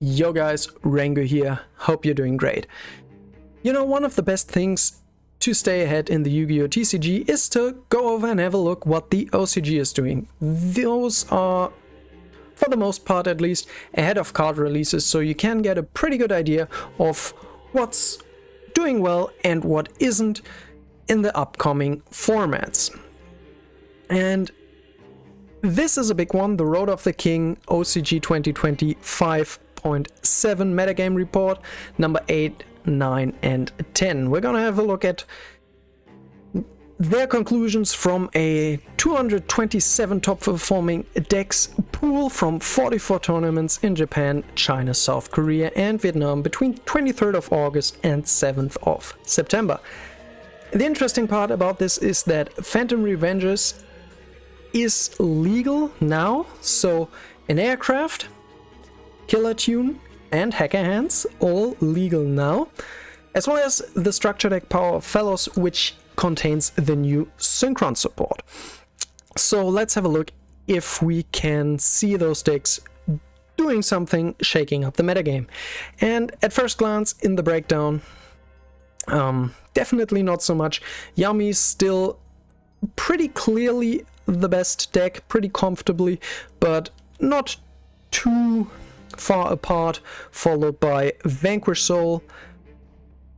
Yo guys, Rango here, hope you're doing great. You know, one of the best things to stay ahead in the Yu-Gi-Oh! TCG is to go over and have a look what the OCG is doing. Those are, for the most part at least, ahead of card releases, so you can get a pretty good idea of what's doing well and what isn't in the upcoming formats. And this is a big one, the Road of the King OCG 2025 5.7 metagame report, number 8, 9 and 10. We're gonna have a look at their conclusions from a 227 top performing decks pool from 44 tournaments in Japan, China, South Korea and Vietnam between 23rd of August and 7th of September. The interesting part about this is that Phantom Revengers is legal now, so an aircraft, Killer Tune and Hacker Hands, all legal now, as well as the structure deck Power of Fellows, which contains the new Synchron support. So let's have a look if we can see those decks doing something, shaking up the metagame. And at first glance in the breakdown, definitely not so much. Yummy's still pretty clearly the best deck, pretty comfortably, but not too far apart, followed by Vanquish Soul,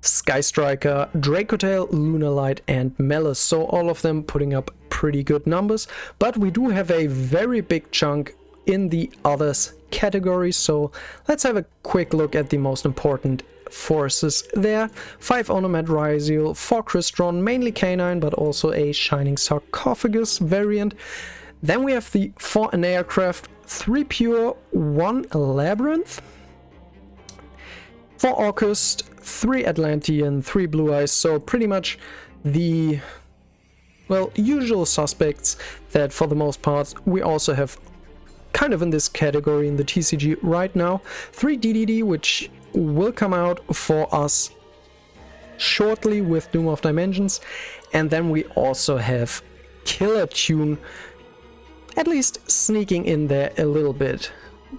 Sky Striker, Dracotail, Lunalight and Mellis, so all of them putting up pretty good numbers, but we do have a very big chunk in the others category, so let's have a quick look at the most important forces there. 5 Onomat Ryziel, 4 Crystron, mainly Canine, but also a Shining Sarcophagus variant. Then we have the 4 an aircraft, 3 Pure, 1 Labyrinth, 4 Orcust, 3 Atlantean, 3 Blue Eyes, so pretty much the, well, usual suspects that for the most part we also have kind of in this category in the TCG right now. 3 DDD, which will come out for us shortly with Doom of Dimensions, and then we also have Killer Tune, at least sneaking in there a little bit,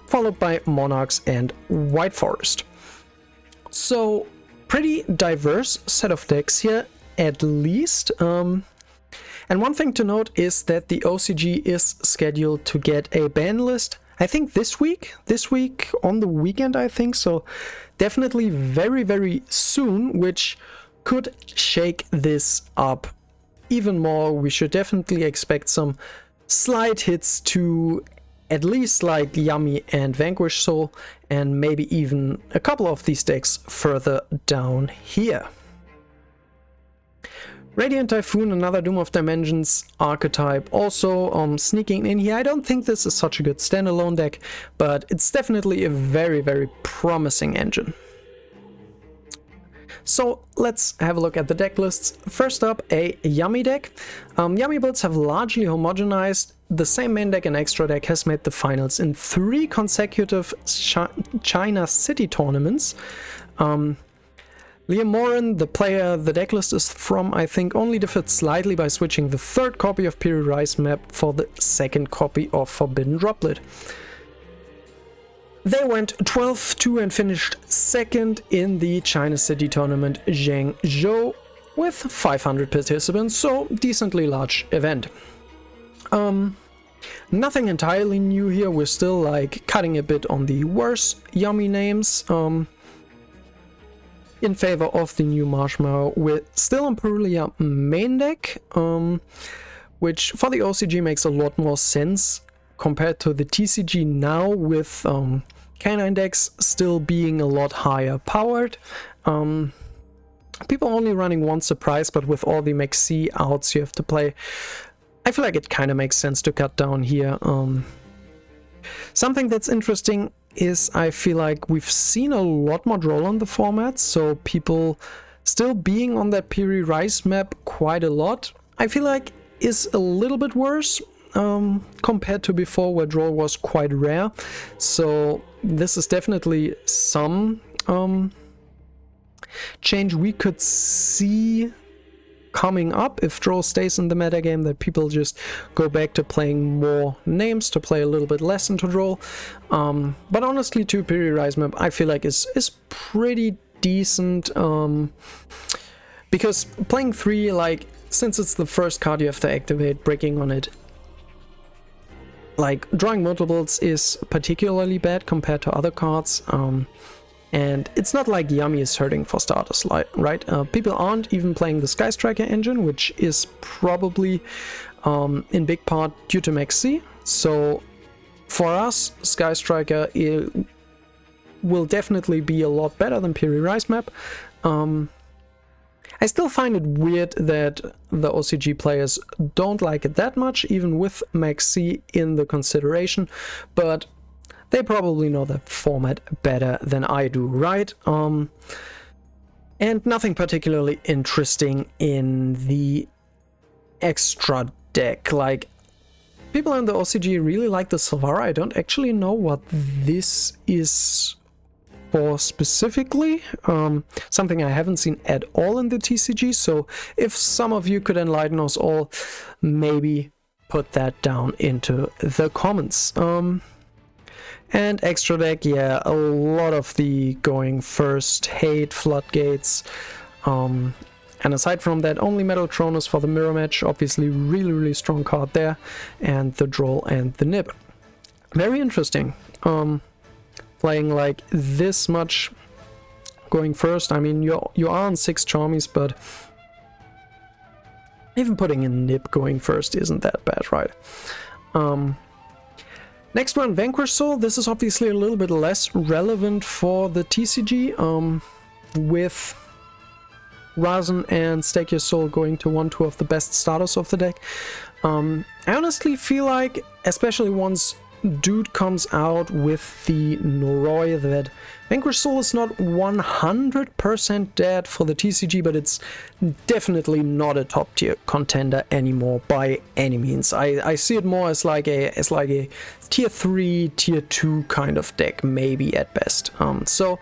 followed by Monarchs and White Forest. So pretty diverse set of decks here, at least. And one thing to note is that the OCG is scheduled to get a ban list, I think this week on the weekend, I think, so definitely very, very soon, which could shake this up even more. We should definitely expect some slight hits to at least like Yummy and Vanquish Soul, and maybe even a couple of these decks further down here. Radiant Typhoon, another Doom of Dimensions archetype, also sneaking in here. I don't think this is such a good standalone deck, but it's definitely a very, very promising engine. So let's have a look at the deck lists. First up, a Yummy deck. Yummy builds have largely homogenized. The same main deck and extra deck has made the finals in 3 consecutive China City tournaments. Liam Moran, the player the decklist is from, I think only differed slightly by switching the 3rd copy of Piri Rise map for the 2nd copy of Forbidden Droplet. They went 12-2 and finished 2nd in the China City tournament YuGiOh with 500 participants, so decently large event. Nothing entirely new here, we're still like cutting a bit on the worse Yummy names. In favor of the new Marshmallow with still on Purulia main deck, which for the OCG makes a lot more sense compared to the TCG now, with Canine decks still being a lot higher powered. People only running 1 surprise, but with all the Maxi outs you have to play, I feel like it kind of makes sense to cut down here. Something that's interesting is I feel like we've seen a lot more draw on the format, so people still being on that Piri Rise map quite a lot, I feel like is a little bit worse compared to before, where draw was quite rare. So this is definitely some change we could see coming up if draw stays in the metagame, that people just go back to playing more names, to play a little bit less into draw. But honestly, 2 Piri Rise map I feel like is pretty decent, because playing 3, like, since it's the first card you have to activate, breaking on it, like, drawing multiples is particularly bad compared to other cards. And it's not like Yummy is hurting for starters, right? People aren't even playing the Sky Striker engine, which is probably in big part due to Max C. So for us, Sky Striker will definitely be a lot better than Piri Rise map. I still find it weird that the OCG players don't like it that much, even with Max C in the consideration, but they probably know the format better than I do, right? And nothing particularly interesting in the extra deck. Like, people in the OCG really like the Silvara. I don't actually know what this is for specifically. Something I haven't seen at all in the TCG, so if some of you could enlighten us all, maybe put that down into the comments. And extra deck, yeah, a lot of the going first, hate, floodgates, and aside from that, only Metatronus for the mirror match, obviously really strong card there, and the Droll and the Nib. Very interesting. Playing like this much going first. I mean, you are on 6 Charmies, but even putting a Nib going first isn't that bad, right? Next one, Vanquish Soul. This is obviously a little bit less relevant for the TCG, with Razen and Stake Your Soul going to 1-2 of the best starters of the deck. I honestly feel like, especially once Dude comes out with the Noroi, that Vanquish Soul is not 100% dead for the TCG, but it's definitely not a top tier contender anymore by any means. I see it more as like a tier 3, tier 2 kind of deck, maybe at best. So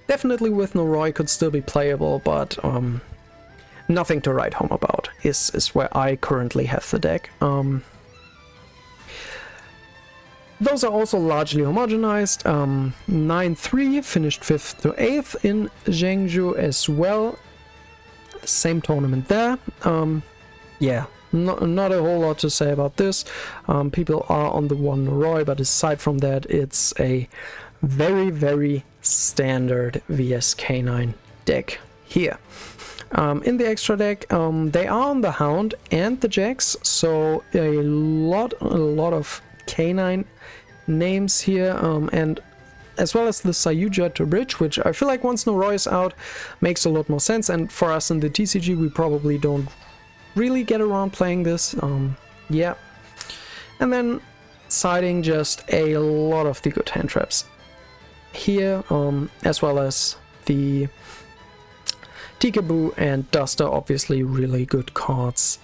definitely with Noroi could still be playable, but nothing to write home about is where I currently have the deck. Those are also largely homogenized. 9-3 finished 5th to 8th in Zhengzhou as well. Same tournament there. Yeah, not a whole lot to say about this. People are on the one Noroi, but aside from that, it's a very standard VS K9 deck here. In the extra deck, they are on the Hound and the Jax, so a lot of K9 names here, and as well as the Sayuja to Bridge, which I feel like once Noroi is out makes a lot more sense, and for us in the TCG we probably don't really get around playing this. Yeah, and then siding just a lot of the good hand traps here, as well as the Tikaboo and Duster, obviously really good cards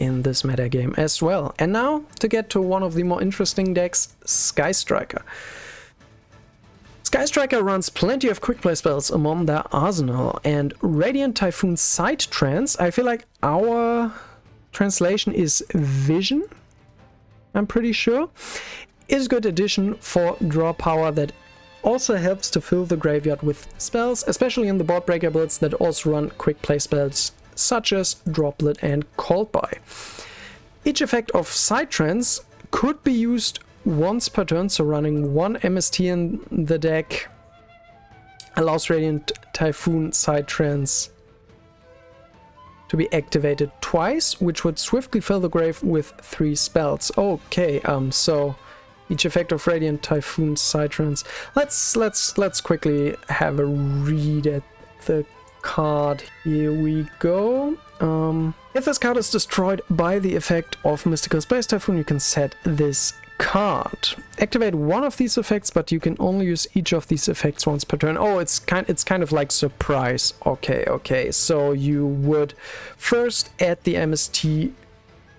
in this metagame as well. And now to get to one of the more interesting decks, Sky Striker. Sky Striker runs plenty of quick play spells among their arsenal, and Radiant Typhoon Side Trance, I feel like our translation is Vision, I'm pretty sure, is a good addition for draw power that also helps to fill the graveyard with spells, especially in the board breaker builds that also run quick play spells such as Droplet and Called By. Each effect of Side Trance could be used once per turn, so running one MST in the deck allows Radiant Typhoon Side Trance to be activated twice, which would swiftly fill the grave with 3 spells. Okay, so each effect of Radiant Typhoon Side Trance. Let's quickly have a read at the card. Here we go. If this card is destroyed by the effect of Mystical Space Typhoon, you can set this card. Activate one of these effects, but you can only use each of these effects once per turn. Oh, it's kind of like surprise. Okay. So you would first add the MST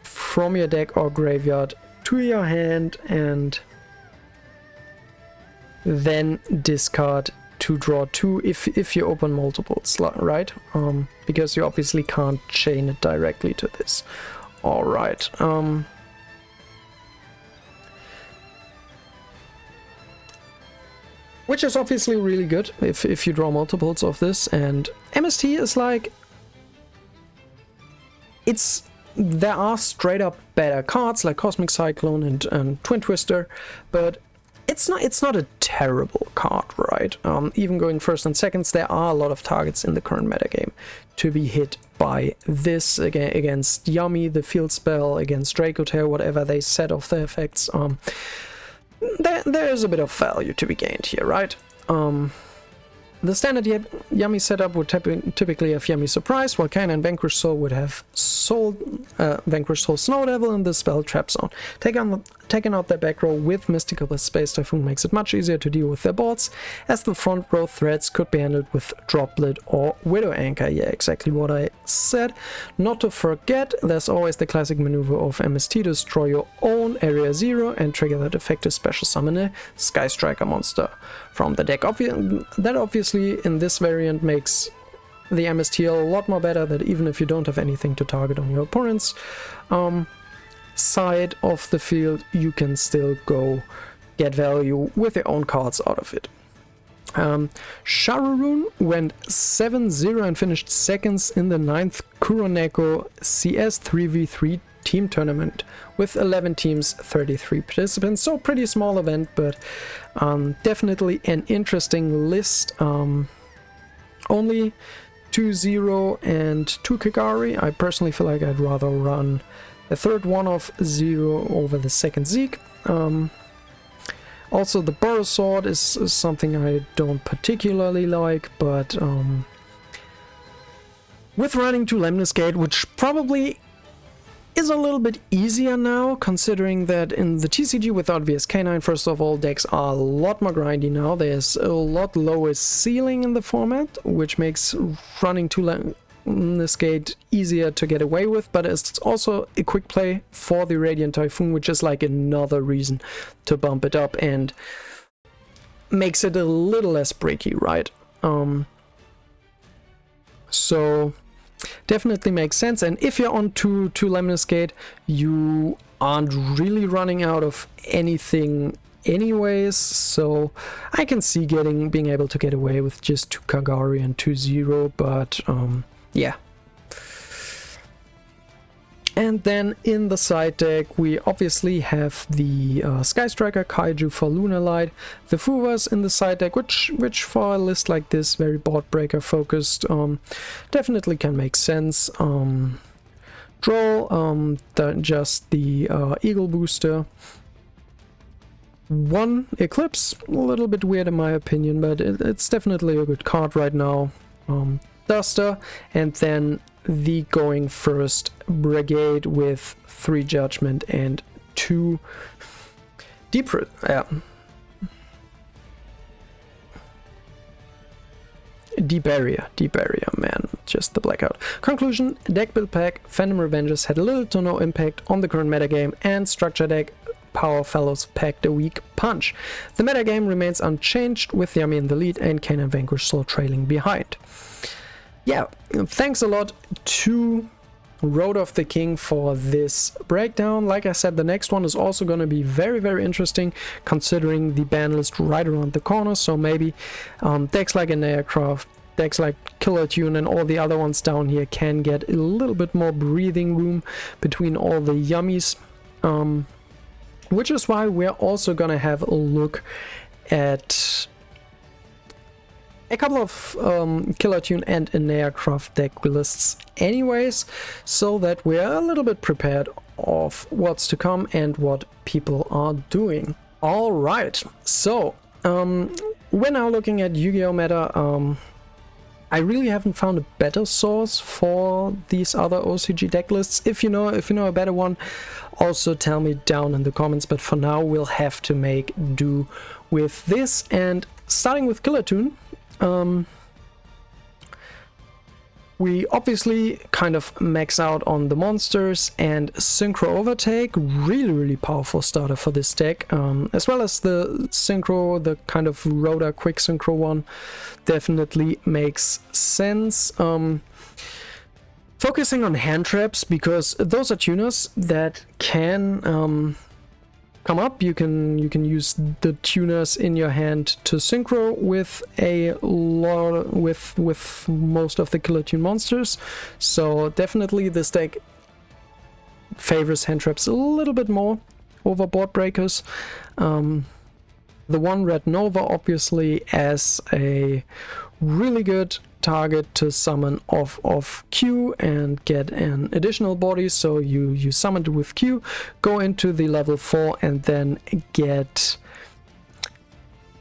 from your deck or graveyard to your hand and then discard to draw 2 if you open multiples, right? Because you obviously can't chain it directly to this. All right. Which is obviously really good if you draw multiples of this. And MST is like, there are straight up better cards like Cosmic Cyclone and Twin Twister, but it's not a terrible card, right? Even going first and seconds, there are a lot of targets in the current metagame to be hit by this against Yummy, the field spell, against Dracotail, whatever they set off the effects. There is a bit of value to be gained here, right? The standard Yummy setup would typically have Yummy Surprise, while Kain and Vanquish Soul would have Vanquish Soul Snow Devil in the spell Trap Zone. Taking out their back row with Mystical Space Typhoon makes it much easier to deal with their boards, as the front row threats could be handled with Droplet or Widow Anchor. Yeah, exactly what I said. Not to forget, there's always the classic maneuver of MST to destroy your own Area 0 and trigger that effective special summon a Sky Striker monster from the deck. That obviously in this variant makes the MST a lot more better, that even if you don't have anything to target on your opponent's side of the field, you can still go get value with your own cards out of it. Sharuun went 7-0 and finished seconds in the 9th Kuroneko CS 3v3 team tournament with 11 teams, 33 participants, so pretty small event, but definitely an interesting list. Only 2-0 and 2 Kagari. I personally feel like I'd rather run the third one of 0 over the second Zeke. Also, the Burrow Sword is something I don't particularly like, but with running to Lemnis Gate, which probably is a little bit easier now, considering that in the TCG without VSK9, first of all, decks are a lot more grindy now. There's a lot lower ceiling in the format, which makes running to Lemnis Gate easier to get away with, but it's also a quick play for the Radiant Typhoon, which is like another reason to bump it up and makes it a little less breaky, right? So definitely makes sense. And if you're on to Lemnis Gate, you aren't really running out of anything anyways, so I can see being able to get away with just 2 Kagari and 2-0, but yeah. And then in the side deck, we obviously have the Sky Striker Kaiju for Lunar Light, the Fuvas in the side deck, which for a list like this, very board breaker focused, definitely can make sense. Droll, just the Eagle Booster. 1 Eclipse, a little bit weird in my opinion, but it's definitely a good card right now. Duster, and then the going first Brigade with 3 Judgment and 2 Deep Root. Deep Area, man, just the blackout. Conclusion: deck build pack Phantom Revengers had little to no impact on the current metagame, and structure deck Power Fellows packed a weak punch. The metagame remains unchanged, with Yummy in the lead and Kain and Vanquish Soul trailing behind. Yeah, thanks a lot to Road of the King for this breakdown. Like I said, the next one is also going to be very, very interesting, considering the ban list right around the corner. So maybe decks like Aircraft, decks like Killer Tune, and all the other ones down here can get a little bit more breathing room between all the Yummies. Which is why we're also going to have a look at a couple of Killer Tune and an Aircraft deck lists anyways, so that we're a little bit prepared of what's to come and what people are doing. Alright, so we're now looking at Yu-Gi-Oh! Meta. I really haven't found a better source for these other OCG deck lists. If you know a better one, also tell me down in the comments, but for now we'll have to make do with this. And starting with Killer Tune, We obviously kind of max out on the monsters, and Synchro Overtake, really powerful starter for this deck, as well as the Synchro, the kind of Rotor Quick Synchro one, definitely makes sense. Focusing on hand traps, because those are tuners that can come up. You can use the tuners in your hand to synchro with a lot with most of the Killer Tune monsters. So definitely this deck favors hand traps a little bit more over board breakers. The one Red Nova obviously as a really good target to summon off Q and get an additional body. So you summon it with Q, go into the level 4 and then get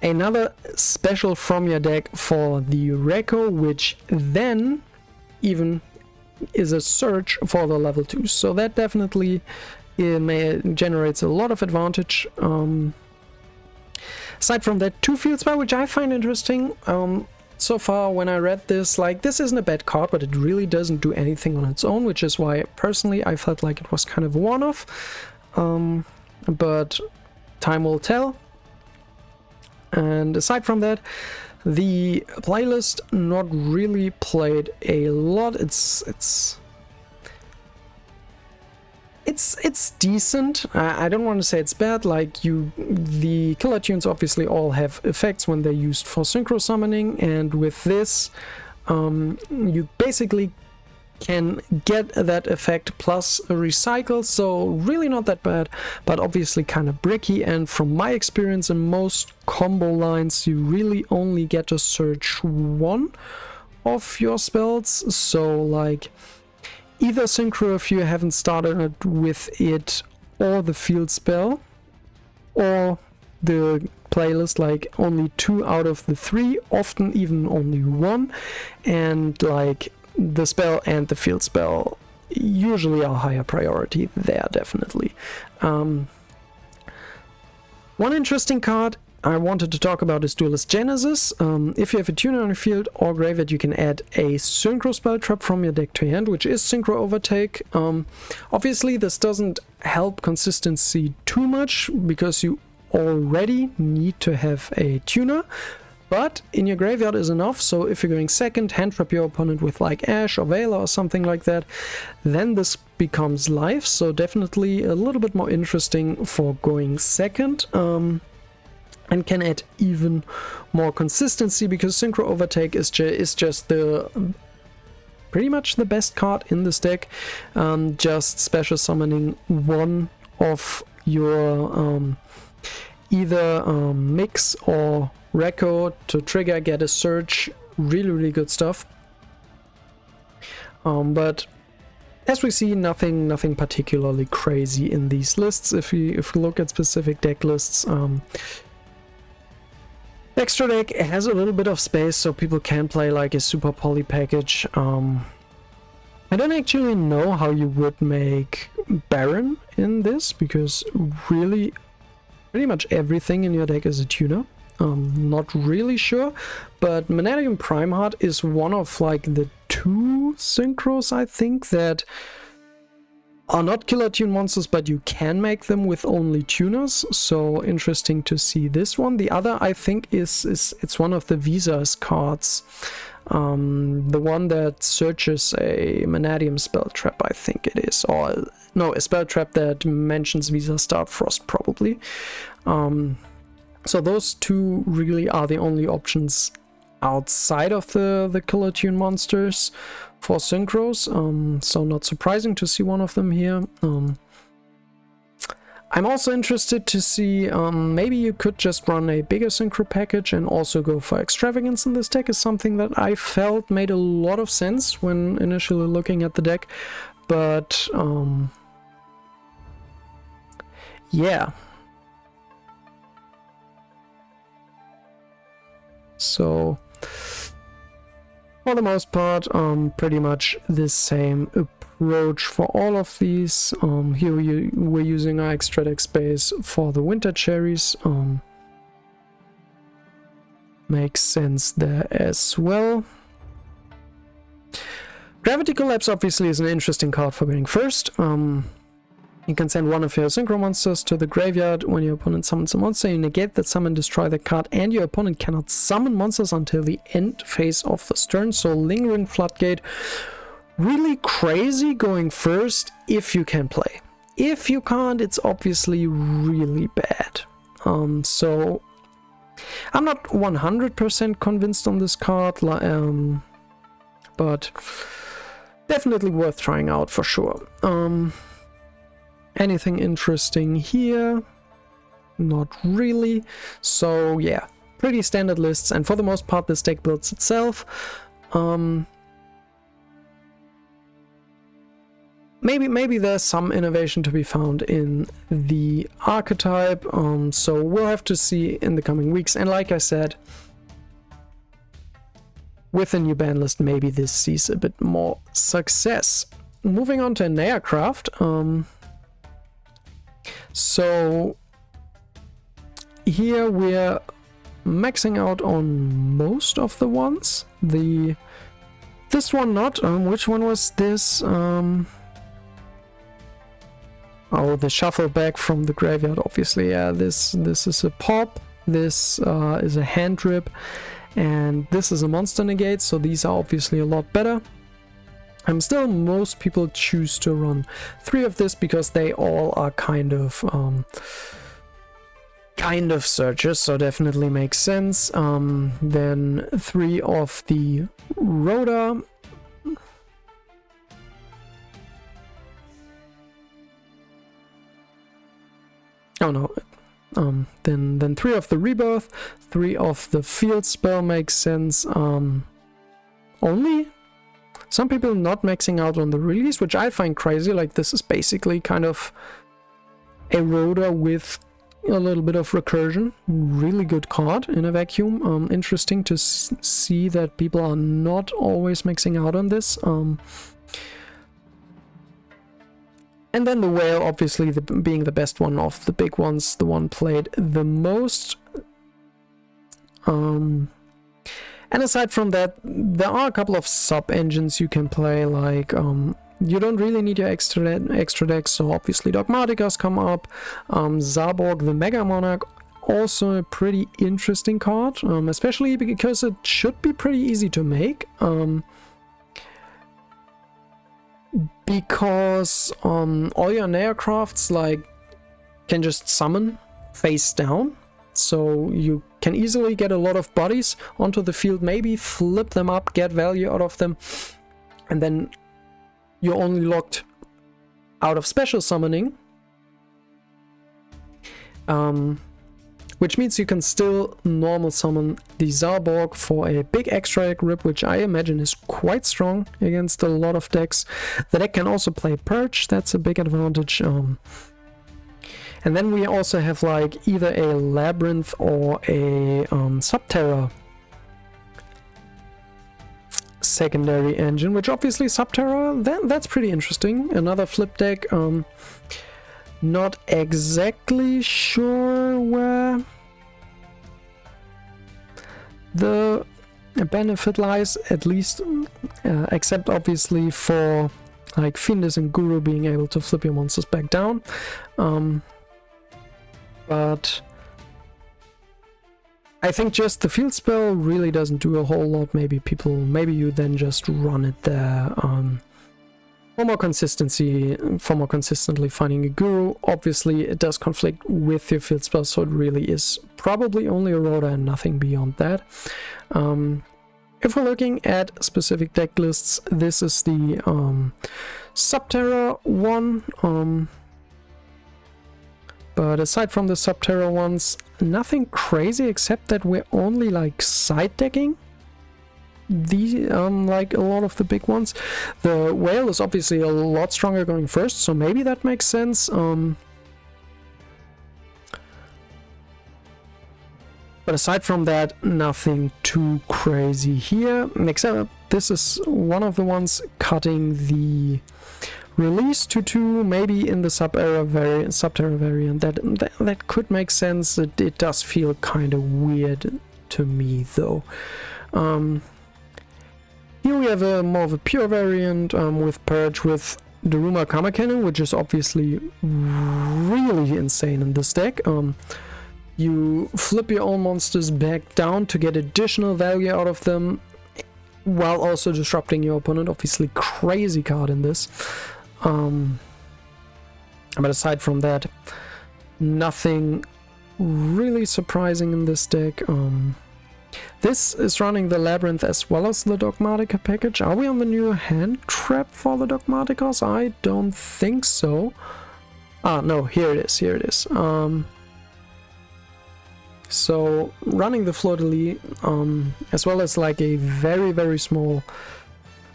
another special from your deck for the Reco, which then even is a search for the level 2. So that definitely generates a lot of advantage. Aside from that, 2 Field Spell, which I find interesting. So far, when I read this, like, this isn't a bad card, but it really doesn't do anything on its own, which is why, personally, I felt like it was kind of a one-off. But time will tell. And aside from that, the playlist not really played a lot. It's decent. I don't want to say it's bad. Like, the Killer Tunes obviously all have effects when they're used for synchro summoning, and with this you basically can get that effect plus a recycle, so really not that bad, but obviously kind of bricky. And from my experience, in most combo lines you really only get to search one of your spells, so like either synchro if you haven't started with it, or the field spell, or the playlist, like only 2 out of the 3, often even only 1, and like the spell and the field spell usually are higher priority there, definitely. One interesting card I wanted to talk about is Duelist Genesis. If you have a tuner on your field or graveyard, you can add a Synchro Spell Trap from your deck to your hand, which is Synchro Overtake. Obviously, this doesn't help consistency too much, because you already need to have a tuner, but in your graveyard is enough. So if you're going second, hand trap your opponent with like Ash or Vela or something like that, then this becomes live. So definitely a little bit more interesting for going second. And can add even more consistency, because Synchro Overtake is just the pretty much the best card in this deck. Just special summoning one of your either Mix or Reco to trigger, get a search. Really good stuff. But as we see, nothing particularly crazy in these lists. If we look at specific deck lists, Extra deck has a little bit of space, so people can play like a super poly package. I don't actually know how you would make Baron in this, because really pretty much everything in your deck is a tuner. Not really sure, but Manatium Prime Heart is one of like the 2 synchros, I think, that are not Killer Tune monsters, but you can make them with only tuners, so interesting to see this one. The other, I think, it's one of the Visa's cards, the one that searches a Manatium Spell Trap, I think it is, or no, a spell trap that mentions Visa Starfrost, probably. So those 2 really are the only options outside of the Killer Tune monsters for synchros, so not surprising to see one of them here. I'm also interested to see, maybe you could just run a bigger synchro package and also go for extravagance in this deck, is something that I felt made a lot of sense when initially looking at the deck, but yeah. So for the most part, pretty much the same approach for all of these. Here we're using our extra deck space for the Winter Cherries. Makes sense there as well. Gravity Collapse obviously is an interesting card for going first. You can send one of your synchro monsters to the graveyard. When your opponent summons a monster, you negate that summon, destroy the card, and your opponent cannot summon monsters until the end phase of the turn. So Lingering Floodgate, really crazy going first if you can play. If you can't, it's obviously really bad. So I'm not 100% convinced on this card, but definitely worth trying out for sure. Anything interesting here? Not really. So yeah, pretty standard lists, and for the most part this deck builds itself. Maybe there's some innovation to be found in the archetype, so we'll have to see in the coming weeks. And like I said, with a new ban list, maybe this sees a bit more success. Moving on to Neacraft. So here we're maxing out on most of the ones. This one not. Which one was this? Oh, the shuffle back from the graveyard. Obviously, yeah. This is a pop. This is a hand rip, and this is a monster negate. So these are obviously a lot better. Still, most people choose to run 3 of this because they all are kind of searches, so definitely makes sense. Then 3 of the Rhoda. Oh no. Then 3 of the Rebirth, 3 of the Field Spell makes sense. Only some people not maxing out on the release, which I find crazy. Like, this is basically kind of a Rhoda with a little bit of recursion. Really good card in a vacuum. Interesting to see that people are not always maxing out on this. And then the Whale, obviously being the best one of the big ones, the one played the most. And aside from that, there are a couple of sub-engines you can play, like, you don't really need your extra decks, so obviously Dogmatica's come up. Zarborg the Mega Monarch, also a pretty interesting card, especially because it should be pretty easy to make. Because all your Neacrafts, like, can just summon face down. So you can easily get a lot of bodies onto the field, maybe flip them up, get value out of them, and then you're only locked out of special summoning. Which means you can still normal summon the Zarborg for a big extra grip, which I imagine is quite strong against a lot of decks. The deck can also play Purge, that's a big advantage. And then we also have like either a Labyrinth or a Subterra secondary engine, which obviously Subterra, that's pretty interesting. Another flip deck. Not exactly sure where the benefit lies, at least, except obviously for like Findus and Guru being able to flip your monsters back down. But I think just the field spell really doesn't do a whole lot. Maybe you then just run it there for more consistency, for more consistently finding a Guru. Obviously it does conflict with your field spell, so it really is probably only a Rhoda and nothing beyond that. If we're looking at specific deck lists, this is the Subterra one. But aside from the Subterra ones, nothing crazy except that we're only like side decking the like a lot of the big ones. The Whale is obviously a lot stronger going first, so maybe that makes sense. But aside from that, nothing too crazy here, except this is one of the ones cutting the release to 2, maybe in the Subterra variant. That could make sense. It does feel kind of weird to me though. Here we have a more of a pure variant with Purge with Daruma Kama Cannon, which is obviously really insane in this deck. You flip your own monsters back down to get additional value out of them, while also disrupting your opponent. Obviously crazy card in this. But aside from that, nothing really surprising in this deck. This is running the Labyrinth as well as the Dogmatica package. Are we on the new hand trap for the Dogmaticas? I don't think so. Ah, no, here it is, here it is. So, running the Fleur-de-Lis, as well as like a very, very small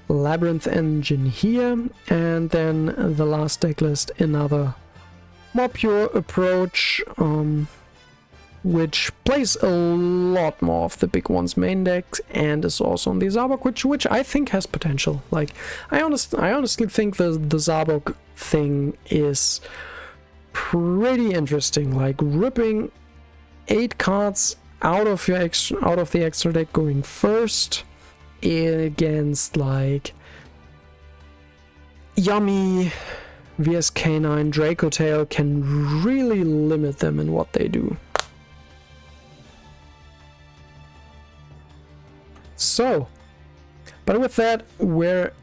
Labyrinth engine here, and then the last deck list, another more pure approach, which plays a lot more of the big one's main decks and is also on the Zabok, which I think has potential. Like, I honestly think the Zabok thing is pretty interesting. Like, ripping 8 cards out of the extra deck going first against like Yummy, VSK9, Draco Tail can really limit them in what they do. So, but with that, we're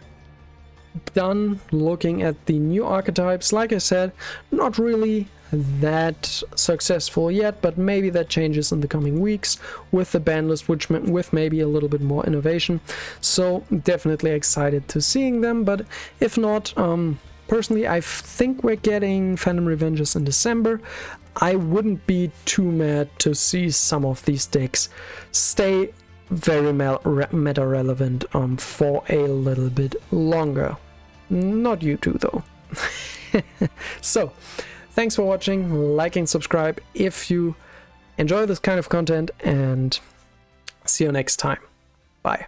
done looking at the new archetypes. Like I said, not really that successful yet, but maybe that changes in the coming weeks with the ban list, which with maybe a little bit more innovation. So definitely excited to seeing them, but if not, personally I think we're getting Phantom Revenges in December. I wouldn't be too mad to see some of these decks stay very meta relevant for a little bit longer. Not you two though. So thanks for watching, like and subscribe if you enjoy this kind of content, and see you next time. Bye.